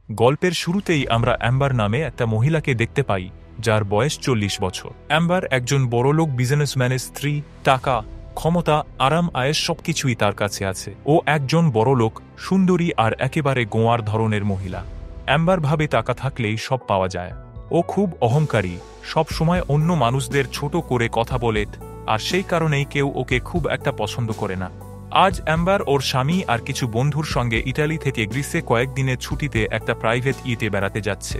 গল্পের শুরুতেই আমরা অ্যাম্বার নামে একটা মহিলাকে দেখতে পাই, যার বয়স 40 বছর। অ্যাম্বার একজন বড়লোক বিজনেসম্যানের স্ত্রী। টাকা, ক্ষমতা, আরাম, আয়েশ সবকিছুই তার কাছে আছে। ও একজন বড়লোক, সুন্দরী আর একেবারে গোঁয়ার ধরনের মহিলা। অ্যাম্বার ভাবে টাকা থাকলেই সব পাওয়া যায়। ও খুব অহংকারী, সব সময় অন্য মানুষদের ছোট করে কথা বলে, আর সেই কারণেই কেউ ওকে খুব একটা পছন্দ করে না। আজ অ্যাম্বার ওর স্বামী আর কিছু বন্ধুর সঙ্গে ইটালি থেকে গ্রিসে কয়েকদিনের ছুটিতে একটা প্রাইভেট ইয়েতে বেড়াতে যাচ্ছে।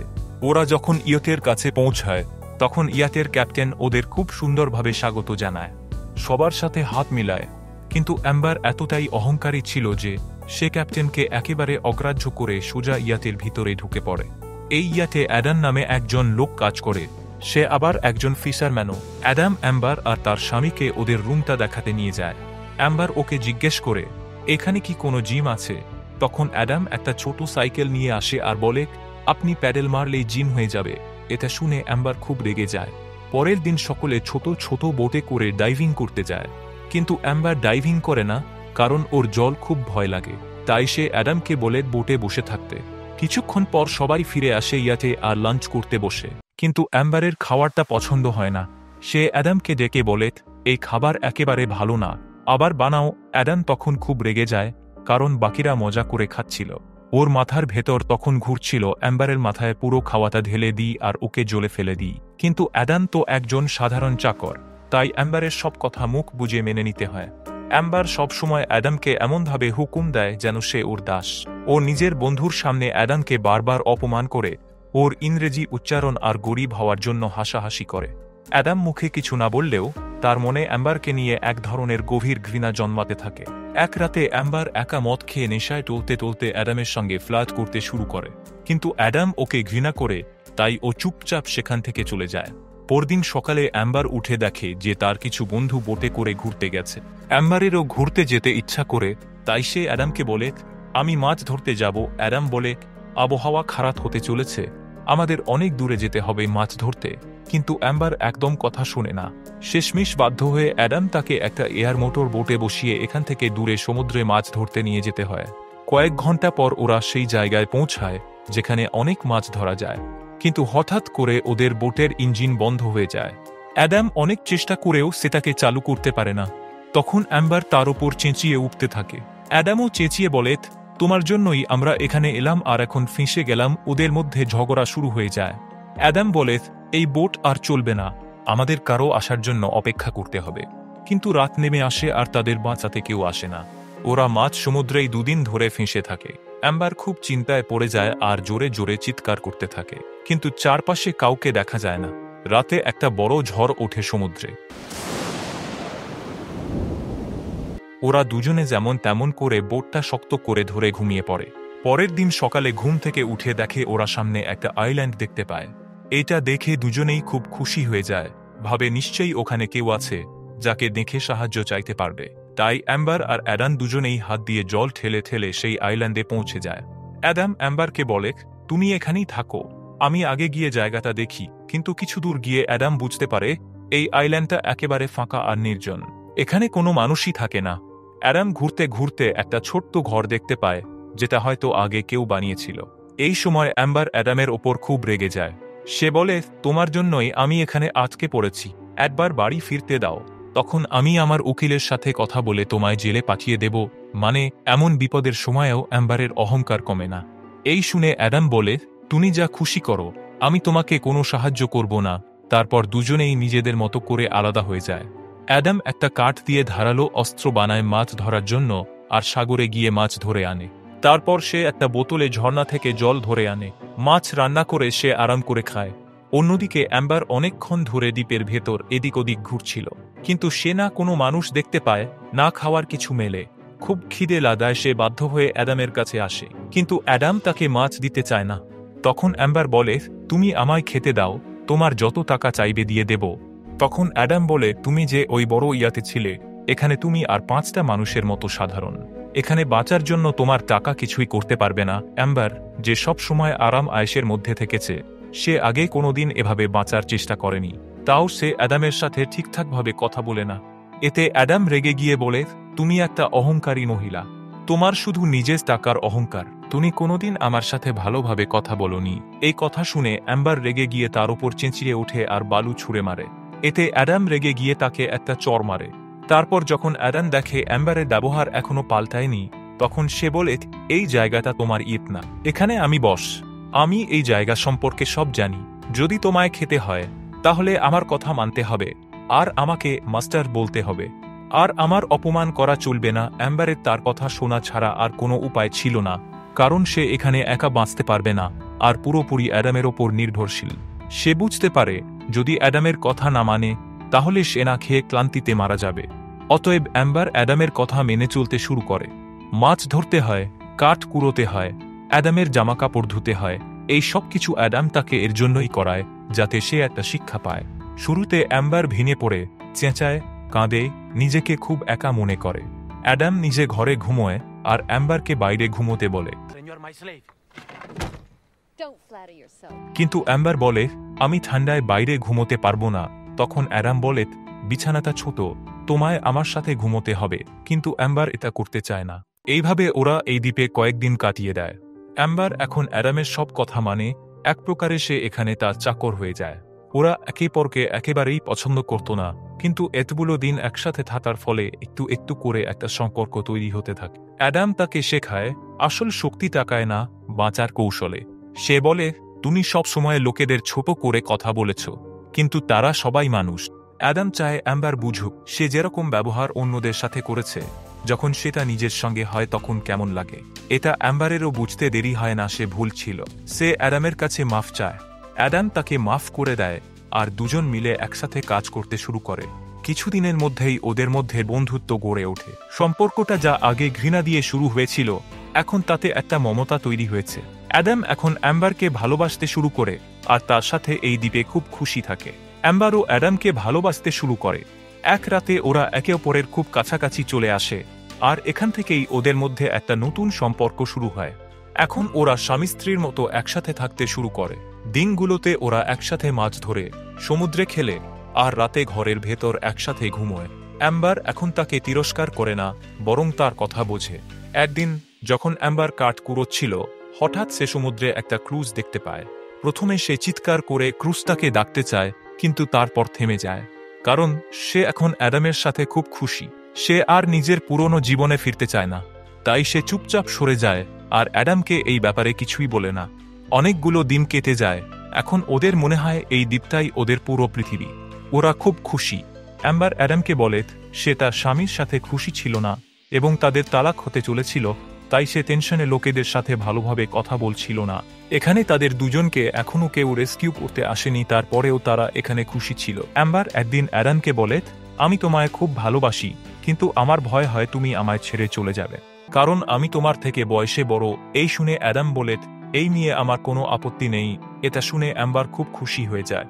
ওরা যখন ইয়টের কাছে পৌঁছায়, তখন ইয়াটের ক্যাপ্টেন ওদের খুব সুন্দরভাবে স্বাগত জানায়, সবার সাথে হাত মিলায়। কিন্তু অ্যাম্বার এতটাই অহংকারী ছিল যে সে ক্যাপ্টেনকে একেবারে অগ্রাহ্য করে সোজা ইয়াটের ভিতরে ঢুকে পড়ে। এই ইয়াটে অ্যাডাম নামে একজন লোক কাজ করে, সে আবার একজন ফিশারম্যানও। অ্যাডাম অ্যাম্বার আর তার স্বামীকে ওদের রুমটা দেখাতে নিয়ে যায়। অ্যাম্বার ওকে জিজ্ঞেস করে, এখানে কি কোনো জিম আছে? তখন অ্যাডাম একটা ছোট সাইকেল নিয়ে আসে আর বলে, আপনি প্যাডেল মারলেই জিম হয়ে যাবে। এটা শুনে অ্যাম্বার খুব রেগে যায়। পরের দিন সকলে ছোট ছোট বোটে করে ডাইভিং করতে যায়। কিন্তু অ্যাম্বার ডাইভিং করে না, কারণ ওর জল খুব ভয় লাগে। তাই সে অ্যাডামকে বলে বোটে বসে থাকতে। কিছুক্ষণ পর সবাই ফিরে আসে ইয়াটে আর লাঞ্চ করতে বসে। কিন্তু অ্যাম্বারের খাবারটা পছন্দ হয় না। সে অ্যাডামকে ডেকে বলে, এই খাবার একেবারে ভালো না, আবার বানাও। অ্যাডাম তখন খুব রেগে যায়, কারণ বাকিরা মজা করে খাচ্ছিল। ওর মাথার ভেতর তখন ঘুরছিল অ্যাম্বারের মাথায় পুরো খাওয়াটা ঢেলে দিই আর ওকে জ্বলে ফেলে দিই। কিন্তু অ্যাডাম তো একজন সাধারণ চাকর, তাই অ্যাম্বারের সব কথা মুখ বুঝে মেনে নিতে হয়। অ্যাম্বার সবসময় অ্যাডামকে এমনভাবে হুকুম দেয় যেন সে ওর দাস। ও নিজের বন্ধুর সামনে অ্যাডামকে বারবার অপমান করে, ওর ইংরেজি উচ্চারণ আর গরিব হওয়ার জন্য হাসাহাসি করে। অ্যাডাম মুখে কিছু না বললেও তার মনে অ্যাম্বারকে নিয়ে এক ধরনের গভীর ঘৃণা জন্মাতে থাকে। এক রাতে অ্যাম্বার একা মদ খেয়ে নেশায় টলতে টলতে অ্যাডামের সঙ্গে ফ্লার্ট করতে শুরু করে। কিন্তু অ্যাডাম ওকে ঘৃণা করে, তাই ও চুপচাপ সেখান থেকে চলে যায়। পরদিন সকালে অ্যাম্বার উঠে দেখে যে তার কিছু বন্ধু বোটে করে ঘুরতে গেছে। অ্যাম্বারেরও ঘুরতে যেতে ইচ্ছা করে, তাই সে অ্যাডামকে বলে, আমি মাছ ধরতে যাব। অ্যাডাম বলে, আবহাওয়া খারাপ হতে চলেছে, আমাদের অনেক দূরে যেতে হবে মাছ ধরতে। কিন্তু অ্যাম্বার একদম কথা শোনে না। শেষমেশ বাধ্য হয়ে অ্যাডাম তাকে একটা এয়ার মোটর বোটে বসিয়ে এখান থেকে দূরে সমুদ্রে মাছ ধরতে নিয়ে যেতে হয়। কয়েক ঘন্টা পর ওরা সেই জায়গায় পৌঁছায় যেখানে অনেক মাছ ধরা যায়। কিন্তু হঠাৎ করে ওদের বোটের ইঞ্জিন বন্ধ হয়ে যায়। অ্যাডাম অনেক চেষ্টা করেও সেটাকে চালু করতে পারে না। তখন অ্যাম্বার তার ওপর চেঁচিয়ে উঠতে থাকে। অ্যাডামও চেঁচিয়ে বলে, তোমার জন্যই আমরা এখানে এলাম আর এখন ফেঁসে গেলাম। ওদের মধ্যে ঝগড়া শুরু হয়ে যায়। অ্যাডাম বলে, এই বোট আর চলবে না, আমাদের কারো আসার জন্য অপেক্ষা করতে হবে। কিন্তু রাত নেমে আসে আর তাদের বাঁচাতে কেউ আসে না। ওরা মাঝ সমুদ্রেই দুদিন ধরে ফেঁসে থাকে। অ্যাম্বার খুব চিন্তায় পড়ে যায় আর জোরে জোরে চিৎকার করতে থাকে। কিন্তু চারপাশে কাউকে দেখা যায় না। রাতে একটা বড় ঝড় ওঠে সমুদ্রে। ওরা দুজনে যেমন তেমন করে বোটটা শক্ত করে ধরে ঘুমিয়ে পড়ে। পরের দিন সকালে ঘুম থেকে উঠে দেখে ওরা সামনে একটা আইল্যান্ড দেখতে পায়। এটা দেখে দুজনেই খুব খুশি হয়ে যায়, ভাবে নিশ্চয়ই ওখানে কেউ আছে যাকে দেখে সাহায্য চাইতে পারবে। তাই অ্যাম্বার আর অ্যাডাম দুজনেই হাত দিয়ে জল ঠেলে ঠেলে সেই আইল্যান্ডে পৌঁছে যায়। অ্যাডাম অ্যাম্বারকে বলে, তুমি এখানেই থাকো, আমি আগে গিয়ে জায়গাটা দেখি। কিন্তু কিছু দূর গিয়ে অ্যাডাম বুঝতে পারে এই আইল্যান্ডটা একেবারে ফাঁকা আর নির্জন, এখানে কোনো মানুষই থাকে না। অ্যাডাম ঘুরতে ঘুরতে একটা ছোট্ট ঘর দেখতে পায়, যেটা হয়তো আগে কেউ বানিয়েছিল। এই সময় অ্যাম্বার অ্যাডামের ওপর খুব রেগে যায়। সে বলে, তোমার জন্যই আমি এখানে আটকে পড়েছি, একবার বাড়ি ফিরতে দাও, তখন আমি আমার উকিলের সাথে কথা বলে তোমায় জেলে পাঠিয়ে দেব। মানে এমন বিপদের সময়েও অ্যাম্বারের অহংকার কমে না। এই শুনে অ্যাডাম বলে, তুমি যা খুশি করো, আমি তোমাকে কোনো সাহায্য করব না। তারপর দুজনেই নিজেদের মতো করে আলাদা হয়ে যায়। অ্যাডাম একটা কাঠ দিয়ে ধারালো অস্ত্র বানায় মাছ ধরার জন্য, আর সাগরে গিয়ে মাছ ধরে আনে। তারপর সে একটা বোতলে ঝর্ণা থেকে জল ধরে আনে। মাছ রান্না করে সে আরাম করে খায়। অন্যদিকে অ্যাম্বার অনেকক্ষণ ধরে দ্বীপের ভেতর এদিক ওদিক ঘুরছিল, কিন্তু সে না কোনো মানুষ দেখতে পায়, না খাওয়ার কিছু মেলে। খুব খিদে লাগায় সে বাধ্য হয়ে অ্যাডামের কাছে আসে, কিন্তু অ্যাডাম তাকে মাছ দিতে চায় না। তখন অ্যাম্বার বলে, তুমি আমায় খেতে দাও, তোমার যত টাকা চাইবে দিয়ে দেব। তখন অ্যাডাম বলে, তুমি যে ওই বড় ইয়াতে ছিলে, এখানে তুমি আর 5টা মানুষের মতো সাধারণ, এখানে বাঁচার জন্য তোমার টাকা কিছুই করতে পারবে না। অ্যাম্বার, যে সব সময় আরাম আয়েশের মধ্যে থেকেছে, সে আগে কোনোদিন এভাবে বাঁচার চেষ্টা করেনি। তাও সে অ্যাডামের সাথে ঠিকঠাকভাবে কথা বলে না। এতে অ্যাডাম রেগে গিয়ে বলে, তুমি একটা অহংকারী মহিলা, তোমার শুধু নিজের টাকার অহংকার। তুমি কোনোদিন আমার সাথে ভালোভাবে কথা বলনি। এই কথা শুনে অ্যাম্বার রেগে গিয়ে তার ওপর চেঁচিয়ে ওঠে আর বালু ছুঁড়ে মারে। এতে অ্যাডাম রেগে গিয়ে তাকে একটা চড় মারে। তারপর যখন অ্যাডাম দেখে অ্যাম্বারের ব্যবহার এখনো পাল্টায়নি, তখন সে বলে, এই জায়গাটা তোমার না, এখানে আমি বস। আমি এই জায়গা সম্পর্কে সব জানি। যদি তোমায় খেতে হয় তাহলে আমার কথা মানতে হবে আর আমাকে মাস্টার বলতে হবে। আর আমার অপমান করা চলবে না। অ্যাম্বারের তার কথা শোনা ছাড়া আর কোনো উপায় ছিল না, কারণ সে এখানে একা বাঁচতে পারবে না আর পুরোপুরি অ্যাডামের ওপর নির্ভরশীল। সে বুঝতে পারে যদি অ্যাডামের কথা না মানে তাহলে সে না খেয়ে ক্লান্তিতে মারা যাবে। অতএব অ্যাম্বার অ্যাডামের কথা মেনে চলতে শুরু করে। মাছ ধরতে হয়, কাঠ কুড়োতে হয়, অ্যাডামের জামাকাপড় ধুতে হয়। এই সব কিছু অ্যাডাম তাকে এর জন্যই করায়, যাতে সে একটা শিক্ষা পায়। শুরুতে অ্যাম্বার ভেঙে পড়ে, চেঁচায়, কাঁদে, নিজেকে খুব একা মনে করে। অ্যাডাম নিজে ঘরে ঘুমোয় আর অ্যাম্বারকে বাইরে ঘুমোতে বলে। কিন্তু অ্যাম্বার বলে, আমি ঠান্ডায় বাইরে ঘুমোতে পারবো না। তখন অ্যাডাম বলে, বিছানাটা ছোট, তোমায় আমার সাথে ঘুমোতে হবে। কিন্তু অ্যাম্বার এটা করতে চায় না। এইভাবে ওরা এই দ্বীপে কয়েকদিন কাটিয়ে দেয়। অ্যাম্বার এখন অ্যাডামের সব কথা মানে, এক প্রকারে সে এখানে তার চাকর হয়ে যায়। ওরা একে অপরকে একেবারেই পছন্দ করত না, কিন্তু এতগুলো দিন একসাথে থাকার ফলে একটু একটু করে একটা সম্পর্ক তৈরি হতে থাকে। অ্যাডাম তাকে শেখায় আসল শক্তি টাকায় না, বাঁচার কৌশলে। সে বলে, তুমি সব সময় লোকেদের ছোট করে কথা বলেছ, কিন্তু তারা সবাই মানুষ। অ্যাডাম চায় অ্যাম্বার বুঝুক সে যেরকম ব্যবহার অন্যদের সাথে করেছে, যখন সেটা নিজের সঙ্গে হয় তখন কেমন লাগে। এটা অ্যাম্বারেরও বুঝতে দেরি হয় না সে ভুল ছিল। সে অ্যাডামের কাছে মাফ চায়। অ্যাডাম তাকে মাফ করে দেয় আর দুজন মিলে একসাথে কাজ করতে শুরু করে। কিছুদিনের মধ্যেই ওদের মধ্যে বন্ধুত্ব গড়ে ওঠে। সম্পর্কটা যা আগে ঘৃণা দিয়ে শুরু হয়েছিল, এখন তাতে একটা মমতা তৈরি হয়েছে। অ্যাডাম এখন অ্যাম্বারকে ভালোবাসতে শুরু করে আর তার সাথে এই দ্বীপে খুব খুশি থাকে। অ্যাম্বারও অ্যাডামকে ভালোবাসতে শুরু করে। এক রাতে ওরা একে অপরের খুব কাছাকাছি চলে আসে আর এখান থেকেই ওদের মধ্যে একটা নতুন সম্পর্ক শুরু হয়। এখন ওরা স্বামী স্ত্রীর মতো একসাথে থাকতে শুরু করে। দিনগুলোতে ওরা একসাথে মাছ ধরে, সমুদ্রে খেলে আর রাতে ঘরের ভেতর একসাথে ঘুমোয়। অ্যাম্বার এখন তাকে তিরস্কার করে না, বরং তার কথা বোঝে। একদিন যখন অ্যাম্বার কাঠ কুড়োচ্ছিল, হঠাৎ সে সমুদ্রে একটা ক্রুজ দেখতে পায়। প্রথমে সে চিৎকার করে ক্রুজটাকে ডাকতে চায়, কিন্তু তারপর থেমে যায়, কারণ সে এখন অ্যাডামের সাথে খুব খুশি। সে আর নিজের পুরনো জীবনে ফিরতে চায় না। তাই সে চুপচাপ সরে যায় আর অ্যাডামকে এই ব্যাপারে কিছুই বলে না। অনেকগুলো দিন কেটে যায়। এখন ওদের মনে হয় এই দ্বীপটাই ওদের পুরো পৃথিবী। ওরা খুব খুশি। অ্যাম্বার অ্যাডামকে বলে সে তার স্বামীর সাথে খুশি ছিল না এবং তাদের তালাক হতে চলেছিল, তাই সে টেনশনে লোকেদের সাথে ভালোভাবে কথা বলছিল না। এখানে তাদের দুজনকে এখনও কেউ রেস্কিউ করতে আসেনি, তারপরেও তারা এখানে খুশি ছিল। অ্যাম্বার একদিন অ্যাডামকে বলে, আমি তোমায় খুব ভালোবাসি, কিন্তু আমার ভয় হয় তুমি আমায় ছেড়ে চলে যাবে, কারণ আমি তোমার থেকে বয়সে বড়। এই শুনে অ্যাডাম বলে, এই নিয়ে আমার কোনো আপত্তি নেই। এটা শুনে অ্যাম্বার খুব খুশি হয়ে যায়।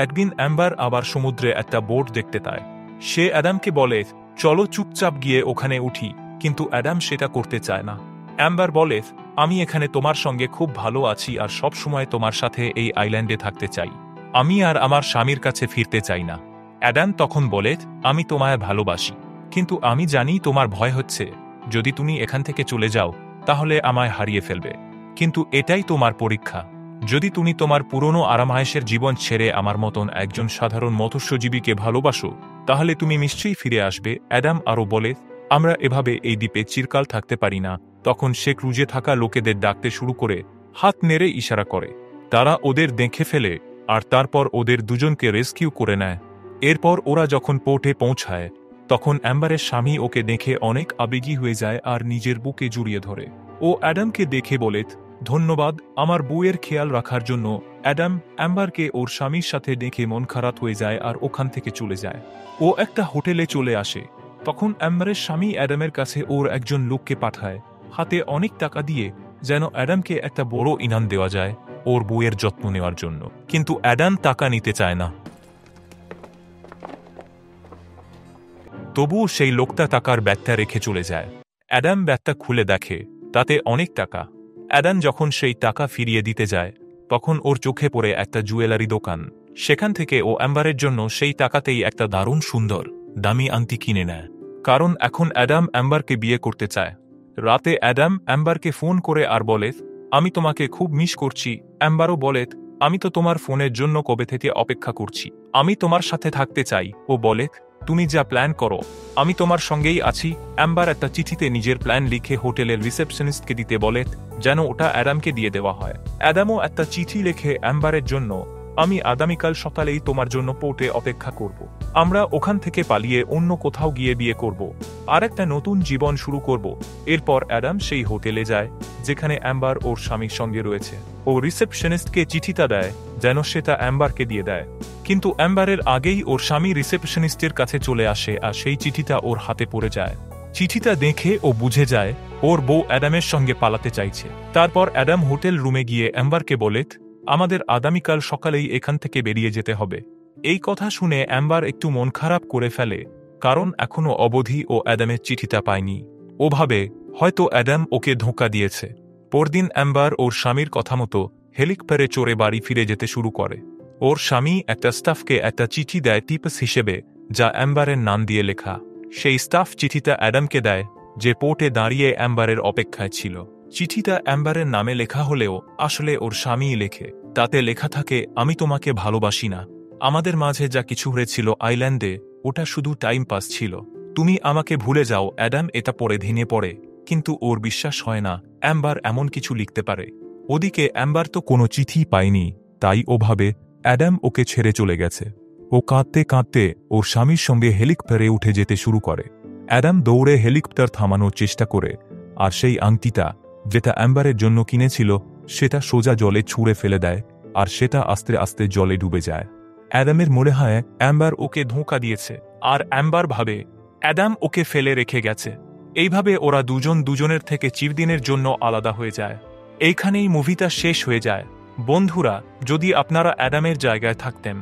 একদিন অ্যাম্বার আবার সমুদ্রে একটা বোট দেখতে পায়। সে অ্যাডামকে বলে, চলো চুপচাপ গিয়ে ওখানে উঠি, কিন্তু অ্যাডাম সেটা করতে চায় না। অ্যাম্বার বলে, আমি এখানে তোমার সঙ্গে খুব ভালো আছি আর সব সময় তোমার সাথে এই আইল্যান্ডে থাকতে চাই। আমি আর আমার স্বামীর কাছে ফিরতে চাই না। অ্যাডাম তখন বলে, আমি তোমায় ভালোবাসি, কিন্তু আমি জানি তোমার ভয় হচ্ছে। যদি তুমি এখান থেকে চলে যাও তাহলে আমায় হারিয়ে ফেলবে, কিন্তু এটাই তোমার পরীক্ষা। যদি তুমি তোমার পুরনো আরামায়েশের জীবন ছেড়ে আমার মতন একজন সাধারণ মৎস্যজীবীকে ভালোবাসো, তাহলে তুমি নিশ্চয়ই ফিরে আসবে। অ্যাডাম আরও বলে, আমরা এভাবে এই দ্বীপে চিরকাল থাকতে পারি না। তখন সে ক্রুজে থাকা লোকেদের ডাকতে শুরু করে, হাত নেড়ে ইশারা করে। তারা ওদের দেখে ফেলে আর তারপর ওদের দুজনকে রেস্কিউ করে নেয়। এরপর ওরা যখন পোর্টে পৌঁছায়, তখন অ্যাম্বারের স্বামী ওকে দেখে অনেক আবেগী হয়ে যায় আর নিজের বুকে জড়িয়ে ধরে। ও অ্যাডামকে দেখে বলে, ধন্যবাদ আমার বউয়ের খেয়াল রাখার জন্য। অ্যাডাম অ্যাম্বারকে ওর স্বামীর সাথে দেখে মন খারাপ হয়ে যায় আর ওখান থেকে চলে যায়। ও একটা হোটেলে চলে আসে। তখন অ্যাম্বারের স্বামী অ্যাডামের কাছে ওর একজন লোককে পাঠায়, হাতে অনেক টাকা দিয়ে, যেন অ্যাডামকে একটা বড় ইনাম দেওয়া যায় ওর বউয়ের যত্ন নেওয়ার জন্য। কিন্তু অ্যাডাম টাকা নিতে চায় না। তবুও সেই লোকটা টাকার ব্যাগটা রেখে চলে যায়। অ্যাডাম ব্যাগটা খুলে দেখে তাতে অনেক টাকা। অ্যাডাম যখন সেই টাকা ফিরিয়ে দিতে যায়, তখন ওর চোখে পড়ে একটা জুয়েলারি দোকান। সেখান থেকে ও অ্যাম্বারের জন্য সেই টাকাতেই একটা দারুণ সুন্দর দামি আংটি কিনে নেয়, কারণ এখন অ্যাডাম অ্যাম্বারকে বিয়ে করতে চায়। রাতে অ্যাডাম অ্যাম্বারকে ফোন করে আর বলে, আমি তোমাকে খুব মিস করছি। অ্যাম্বারও বলে, আমি তো তোমার ফোনের জন্য কবে থেকে অপেক্ষা করছি। আমি তোমার সাথে থাকতে চাই। ও বলে, তুমি যা প্ল্যান করো, আমি তোমার সঙ্গেই আছি। অ্যাম্বার একটা চিঠিতে নিজের প্ল্যান লিখে হোটেলের রিসেপশনিস্টকে দিতে বলে, যেন ওটা অ্যাডামকে দিয়ে দেওয়া হয়। অ্যাডামও একটা চিঠি লিখে অ্যাম্বারের জন্য, আমি আগামীকাল সকালেই তোমার জন্য পোর্টে অপেক্ষা করব। আমরা ওখান থেকে পালিয়ে অন্য কোথাও গিয়ে বিয়ে করব, আর একটা নতুন জীবন শুরু করব। এরপর অ্যাডাম সেই হোটেলে যায় যেখানে অ্যাম্বার ওর স্বামীর সঙ্গে রয়েছে। ও রিসেপশনিস্টকে চিঠিটা দেয় যেন সেটা অ্যাম্বারকে দিয়ে দেয়, কিন্তু অ্যাম্বারের আগেই ওর স্বামী রিসেপশনিস্টের কাছে চলে আসে আর সেই চিঠিটা ওর হাতে পড়ে যায়। চিঠিটা দেখে ও বুঝে যায় ওর বউ অ্যাডামের সঙ্গে পালাতে চাইছে। তারপর অ্যাডাম হোটেল রুমে গিয়ে অ্যাম্বারকে বলে, আমাদের আগামীকাল সকালেই এখান থেকে বেরিয়ে যেতে হবে। এই কথা শুনে অ্যাম্বার একটু মন খারাপ করে ফেলে, কারণ এখনো অবধি ও অ্যাডামের চিঠিটা পায়নি। ও ভাবে হয়তো অ্যাডাম ওকে ধোঁকা দিয়েছে। পরদিন অ্যাম্বার ওর স্বামীর কথা মতো হেলিকপ্টারে চড়ে বাড়ি ফিরে যেতে শুরু করে। ওর স্বামী একটা স্টাফকে একটা চিঠি দেয় টিপস হিসেবে, যা অ্যাম্বারের নাম দিয়ে লেখা। সেই স্টাফ চিঠিটা অ্যাডামকে দেয়, যে পোর্টে দাঁড়িয়ে অ্যাম্বারের অপেক্ষায় ছিল। চিঠিটা অ্যাম্বারের নামে লেখা হলেও আসলে ওর স্বামীই লেখে। তাতে লেখা থাকে, আমি তোমাকে ভালোবাসি না। আমাদের মাঝে যা কিছু হয়েছিল আইল্যান্ডে, ওটা শুধু টাইম পাস ছিল। তুমি আমাকে ভুলে যাও। অ্যাডাম এটা পড়ে ভেঙে পড়ে, কিন্তু ওর বিশ্বাস হয় না অ্যাম্বার এমন কিছু লিখতে পারে। ওদিকে অ্যাম্বার তো কোনো চিঠি পায়নি, তাই ও ভাবে অ্যাডাম ওকে ছেড়ে চলে গেছে। ও কাঁদতে কাঁদতে ওর স্বামীর সঙ্গে হেলিকপ্টারে উঠে যেতে শুরু করে। অ্যাডাম দৌড়ে হেলিকপ্টার থামানোর চেষ্টা করে, আর সেই আংটিটা যেটা অ্যাম্বারের জন্য কিনেছিল সেটা সোজা জলে ছুঁড়ে ফেলে দেয়, আর সেটা আস্তে আস্তে জলে ডুবে যায়। অ্যাডামের মনে হয় অ্যাম্বার ওকে ধোঁকা দিয়েছে, আর অ্যাম্বার ভাবে অ্যাডাম ওকে ফেলে রেখে গেছে। এইভাবে ওরা দুজন দুজনের থেকে চিরদিনের জন্য আলাদা হয়ে যায়। এইখানেই মুভিটা শেষ হয়ে যায়। বন্ধুরা, যদি আপনারা অ্যাডামের জায়গায় থাকতেন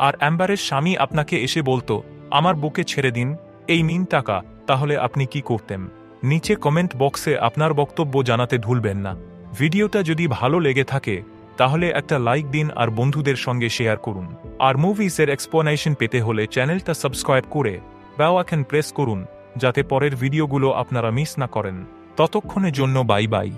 আর অ্যাম্বারের স্বামী আপনাকে এসে বলতো, আমার বুকে ছেড়ে দিন, এই নিন টাকা, তাহলে আপনি কি করতেন? নিচে কমেন্ট বক্সে আপনার বক্তব্য জানাতে ভুলবেন না। ভিডিওটা যদি ভালো লেগে থাকে তাহলে একটা লাইক দিন আর বন্ধুদের সঙ্গে শেয়ার করুন। আর মুভিসের এক্সপ্লেনেশন পেতে হলে চ্যানেলটা সাবস্ক্রাইব করে বেল আইকন প্রেস করুন, যাতে পরের ভিডিওগুলো আপনারা মিস না করেন। ততক্ষণের জন্য বাই বাই।